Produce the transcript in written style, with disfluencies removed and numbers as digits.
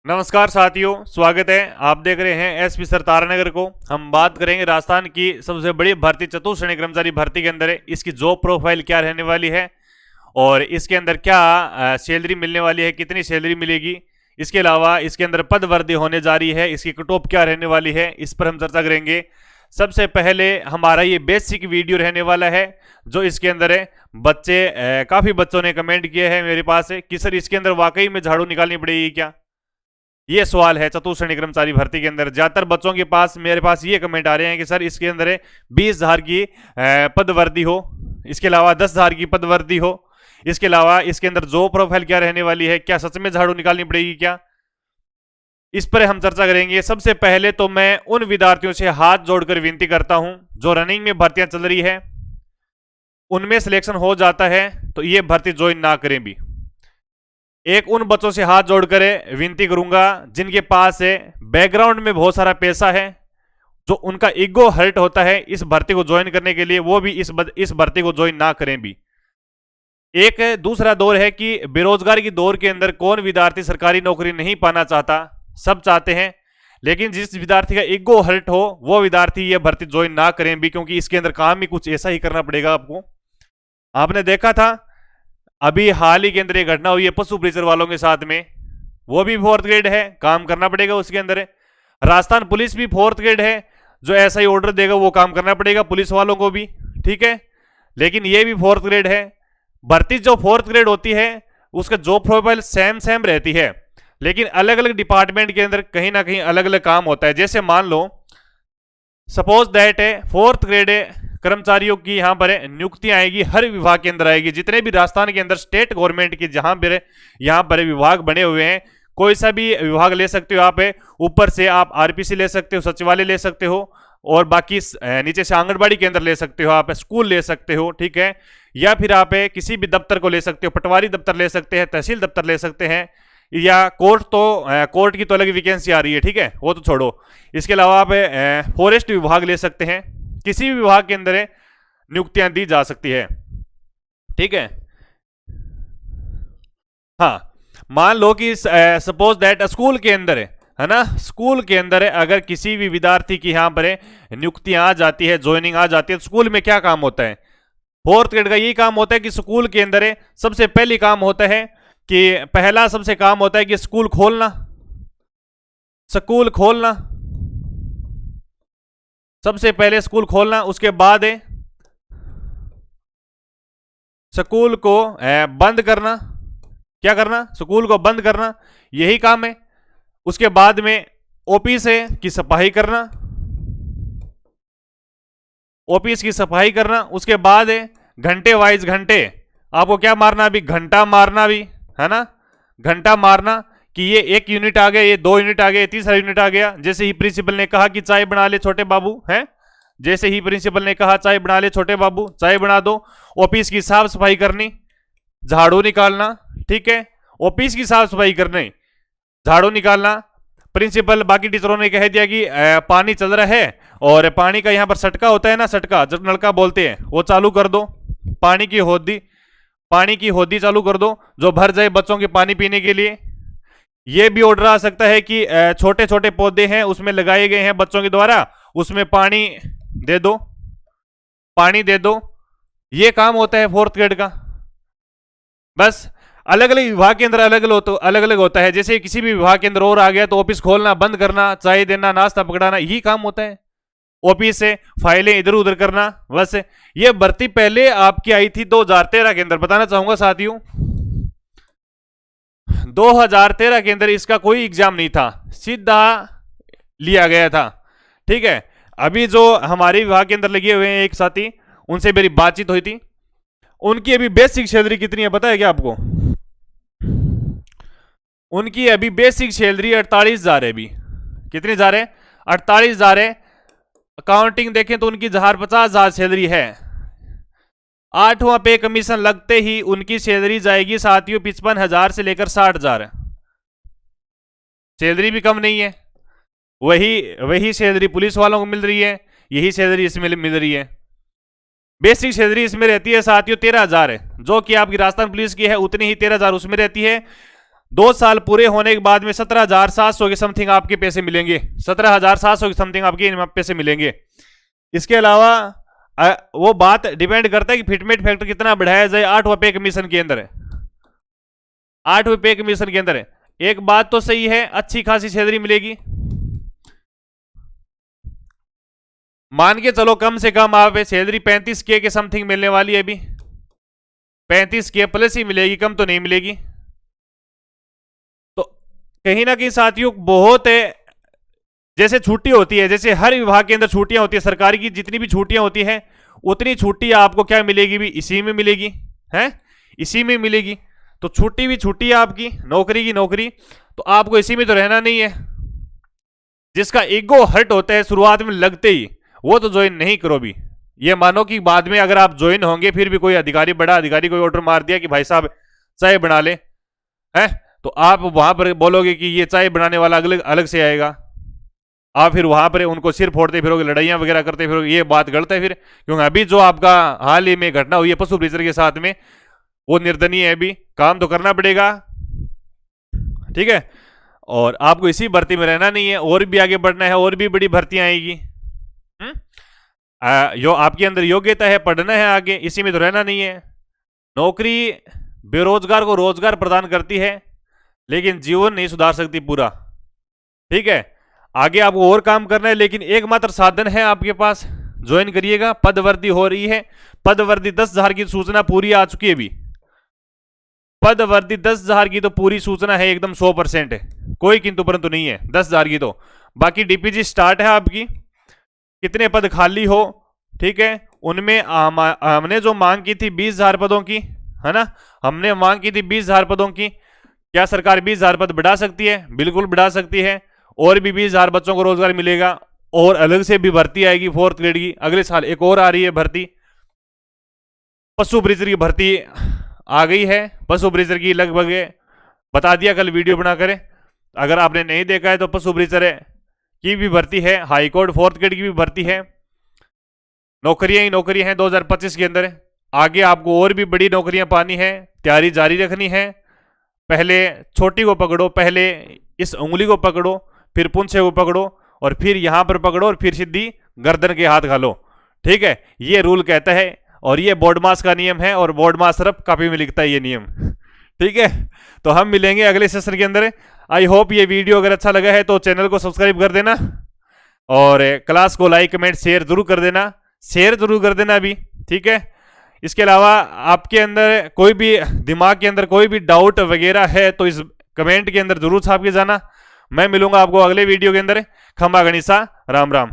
नमस्कार साथियों, स्वागत है। आप देख रहे हैं एसपी सर तारानगर को। हम बात करेंगे राजस्थान की सबसे बड़ी भर्ती चतुश्रेणी कर्मचारी भर्ती के अंदर है। इसकी जॉब प्रोफाइल क्या रहने वाली है और इसके अंदर क्या सैलरी मिलने वाली है, कितनी सैलरी मिलेगी। इसके अलावा इसके अंदर पद वृद्धि होने जा रही है, इसकी कट ऑफ क्या रहने वाली है, इस पर हम चर्चा करेंगे। सबसे पहले हमारा ये बेसिक वीडियो रहने वाला है जो इसके अंदर है। काफी बच्चों ने कमेंट किए हैं मेरे पास कि सर इसके अंदर वाकई में झाड़ू निकालनी पड़ेगी क्या, ये सवाल है। चतुश्रेणी कर्मचारी भर्ती के अंदर ज्यादातर बच्चों के पास मेरे पास ये कमेंट आ रहे हैं कि सर इसके अंदर 20,000 की पदवर्दी हो, इसके अलावा 10,000 की पदवर्दी हो, इसके अलावा इसके अंदर जॉब प्रोफाइल क्या रहने वाली है, क्या सच में झाड़ू निकालनी पड़ेगी क्या, इस पर हम चर्चा करेंगे। सबसे पहले तो मैं उन विद्यार्थियों से हाथ जोड़कर विनती करता हूं जो रनिंग में भर्तियां चल रही है, उनमें सिलेक्शन हो जाता है तो ये भर्ती ज्वाइन ना करें भी। एक उन बच्चों से हाथ जोड़कर विनती करूंगा जिनके पास बैकग्राउंड में बहुत सारा पैसा है, जो उनका ईगो हर्ट होता है इस भर्ती को ज्वाइन करने के लिए, वो भी इस भर्ती को ज्वाइन ना करें भी। एक दूसरा दौर है कि बेरोजगारी की दौर के अंदर कौन विद्यार्थी सरकारी नौकरी नहीं पाना चाहता, सब चाहते हैं, लेकिन जिस विद्यार्थी का ईगो हर्ट हो वो विद्यार्थी ये भर्ती ज्वाइन ना करें भी, क्योंकि इसके अंदर काम ही कुछ ऐसा ही करना पड़ेगा आपको। आपने देखा था अभी हाल ही के अंदर एक घटना हुई है पशु प्रेचर वालों के साथ में, वो भी 4th ग्रेड है, काम करना पड़ेगा उसके अंदर। राजस्थान पुलिस भी 4th ग्रेड है, जो ऐसा ही ऑर्डर देगा वो काम करना पड़ेगा पुलिस वालों को भी, ठीक है। लेकिन ये भी 4th ग्रेड है। भर्ती जो 4th ग्रेड होती है उसका जॉब प्रोफाइल सेम रहती है, लेकिन अलग अलग डिपार्टमेंट के अंदर कहीं ना कहीं अलग अलग काम होता है। जैसे मान लो सपोज दैट 4th ग्रेड कर्मचारियों की यहां पर नियुक्तियां आएगी, हर विभाग के अंदर आएगी। जितने भी राजस्थान के अंदर स्टेट गवर्नमेंट के जहां पर यहां पर विभाग बने हुए हैं, कोई सा भी विभाग ले सकते हो आप। ऊपर से आप आरपीसी ले सकते हो, सचिवालय ले सकते हो, और बाकी नीचे से आंगनबाड़ी केंद्र ले सकते हो, आप स्कूल ले सकते हो, ठीक है। या फिर आप किसी भी दफ्तर को ले सकते हो, पटवारी दफ्तर ले सकते हैं, तहसील दफ्तर ले सकते हैं, या कोर्ट की तो अलग वैकेंसी आ रही है, ठीक है, वो तो छोड़ो। इसके अलावा आप फॉरेस्ट विभाग ले सकते हैं। किसी भी विभाग के अंदर नियुक्तियां दी जा सकती है, ठीक है। हाँ, मान लो कि सपोज दैट स्कूल के अंदर है ना, स्कूल के अंदर अगर किसी भी विद्यार्थी की यहां पर नियुक्तियां आ जाती है, ज्वाइनिंग आ जाती है, तो स्कूल में क्या काम होता है? 4th ग्रेड का यही काम होता है कि स्कूल के अंदर सबसे पहली काम होता है कि पहला सबसे काम होता है कि स्कूल खोलना, सबसे पहले स्कूल खोलना। उसके बाद स्कूल को बंद करना। क्या करना? स्कूल को बंद करना, यही काम है। उसके बाद में ऑफिस की सफाई करना, ऑफिस की सफाई करना। उसके बाद घंटे वाइज घंटे आपको क्या मारना, अभी घंटा मारना भी है ना, घंटा मारना कि ये 1 यूनिट आ गया, ये 2 यूनिट आ गया, ये 3 यूनिट आ गया। जैसे ही प्रिंसिपल ने कहा कि चाय बना ले छोटे बाबू, है, जैसे ही प्रिंसिपल ने कहा चाय बना ले छोटे बाबू, चाय बना दो। ऑफिस की साफ सफाई करनी, झाड़ू निकालना, ठीक है, ऑफिस की साफ सफाई करनी, झाड़ू निकालना। प्रिंसिपल बाकी टीचरों ने कह दिया कि पानी चल रहा है और पानी का यहाँ पर सटका होता है ना, सटका जो नलका बोलते हैं, वो चालू कर दो। पानी की होदी चालू कर दो जो भर जाए बच्चों के पानी पीने के लिए। ये भी ऑर्डर आ सकता है कि छोटे छोटे पौधे हैं उसमें लगाए गए हैं बच्चों के द्वारा, उसमें पानी दे दो। ये काम होता है 4th ग्रेड का। बस अलग अलग विभाग के अंदर अलग अलग होता है। जैसे किसी भी विभाग के अंदर और आ गया तो ऑफिस खोलना, बंद करना, चाय देना, नाश्ता पकड़ाना, यही काम होता है। ऑफिस से फाइलें इधर उधर करना, बस। ये भर्ती पहले आपकी आई थी 2013 के अंदर। बताना चाहूंगा साथियों, 2013 के अंदर इसका कोई एग्जाम नहीं था, सीधा लिया गया था, ठीक है। अभी जो हमारे विभाग के अंदर लगे हुए हैं एक साथी, उनसे मेरी बातचीत हुई थी, उनकी अभी बेसिक सैलरी कितनी है पता है क्या आपको? उनकी अभी बेसिक सैलरी 48,000 है। अभी कितनी हजार है? 48,000 है। अकाउंटिंग देखें तो उनकी 50,000 सैलरी है। 8वां पे कमीशन लगते ही उनकी सैलरी जाएगी साथियों 55,000 से लेकर 60,000। सैलरी भी कम नहीं है। वही सैलरी पुलिस वालों को मिल रही है, यही सैलरी इसमें मिल रही है। बेसिक सैलरी इसमें रहती है साथियों 13,000 है, जो कि आपकी राजस्थान पुलिस की है, उतनी ही 13,000 उसमें रहती है। 2 साल पूरे होने के बाद में 17,700 के समथिंग आपके पैसे मिलेंगे, 17,700 के समथिंग आपके पैसे मिलेंगे। इसके अलावा वो बात डिपेंड करता है कि फिटमेंट फैक्टर कितना बढ़ाया जाए 8वें पे कमीशन के अंदर है, 8वें पे कमीशन के अंदर है। एक बात तो सही है, अच्छी खासी सैलरी मिलेगी, मान के चलो कम से कम आप सैलरी 35K के समथिंग मिलने वाली है अभी, 35K प्लस ही मिलेगी, कम तो नहीं मिलेगी। तो कहीं ना कहीं साथियों बहुत है, जैसे छुट्टी होती है, जैसे हर विभाग के अंदर छुट्टियां होती है, सरकारी की जितनी भी छुट्टियां होती है उतनी छुट्टी आपको क्या मिलेगी भी इसी में मिलेगी, है इसी में मिलेगी। तो छुट्टी भी छुट्टी है आपकी, नौकरी की नौकरी, तो आपको इसी में तो रहना नहीं है। जिसका ईगो हर्ट होता है शुरुआत में लगते ही, वो तो ज्वाइन नहीं करो भी। ये मानो कि बाद में अगर आप ज्वाइन होंगे फिर भी कोई अधिकारी, बड़ा अधिकारी कोई ऑर्डर मार दिया कि भाई साहब चाय बना ले, हैं, तो आप वहां पर बोलोगे कि ये चाय बनाने वाला अलग अलग से आएगा, आप फिर वहां पर उनको सिर फोड़ते फिरोगे, लड़ाइयां वगैरह करते फिरोगे। ये बात गलत है फिर, क्योंकि अभी जो आपका हाल ही में घटना हुई है पशु ब्रीजर के साथ में, वो निर्दनीय है। अभी काम तो करना पड़ेगा, ठीक है, और आपको इसी भर्ती में रहना नहीं है, और भी आगे बढ़ना है, और भी बड़ी भर्तियां आएगी। जो आपके अंदर योग्यता है, पढ़ना है आगे, इसी में तो रहना नहीं है। नौकरी बेरोजगार को रोजगार प्रदान करती है, लेकिन जीवन नहीं सुधार सकती पूरा, ठीक है। आगे आपको और काम करना है, लेकिन एकमात्र साधन है आपके पास, ज्वाइन करिएगा। पदवर्दी हो रही है, पदवर्दी 10,000 की सूचना पूरी आ चुकी है अभी, पदवर्दी 10,000 की तो पूरी सूचना है, एकदम 100% है, कोई किंतु परंतु नहीं है 10,000 की तो। बाकी डीपीजी स्टार्ट है आपकी, कितने पद खाली हो, ठीक है, उनमें हमने जो मांग की थी 20,000 पदों की, है ना, हमने मांग की थी 20,000 पदों की। क्या सरकार 20,000 पद बढ़ा सकती है? बिल्कुल बढ़ा सकती है, और भी 20,000 बच्चों को रोजगार मिलेगा, और अलग से भी भर्ती आएगी 4th ग्रेड की, अगले साल एक और आ रही है भर्ती। पशु ब्रीजर की भर्ती आ गई है, पशु ब्रीजर की लगभग बता दिया कल वीडियो बनाकर, अगर आपने नहीं देखा है तो पशु ब्रीजर की भी भर्ती है, हाईकोर्ट 4th ग्रेड की भी भर्ती है, नौकरियां ही नौकरियां हैं 2025 के अंदर। आगे आपको और भी बड़ी नौकरियां पानी है, तैयारी जारी रखनी है। पहले छोटी को पकड़ो, पहले इस उंगली को पकड़ो, फिर पुंछे को पकड़ो, और फिर यहां पर पकड़ो, और फिर सीधी गर्दन के हाथ घालो, ठीक है, ये रूल कहता है, और ये बोर्ड मास का नियम है, और बोर्ड मास सिर्फ कॉपी में लिखता है ये नियम, ठीक है। तो हम मिलेंगे अगले सेशन के अंदर। आई होप ये वीडियो अगर अच्छा लगा है तो चैनल को सब्सक्राइब कर देना, और क्लास को लाइक कमेंट शेयर जरूर कर देना, शेयर जरूर कर देना अभी, ठीक है। इसके अलावा आपके अंदर कोई भी दिमाग के अंदर कोई भी डाउट वगैरह है तो इस कमेंट के अंदर जरूर छाप के जाना। मैं मिलूंगा आपको अगले वीडियो के अंदर। खंबा गणिसा, राम राम।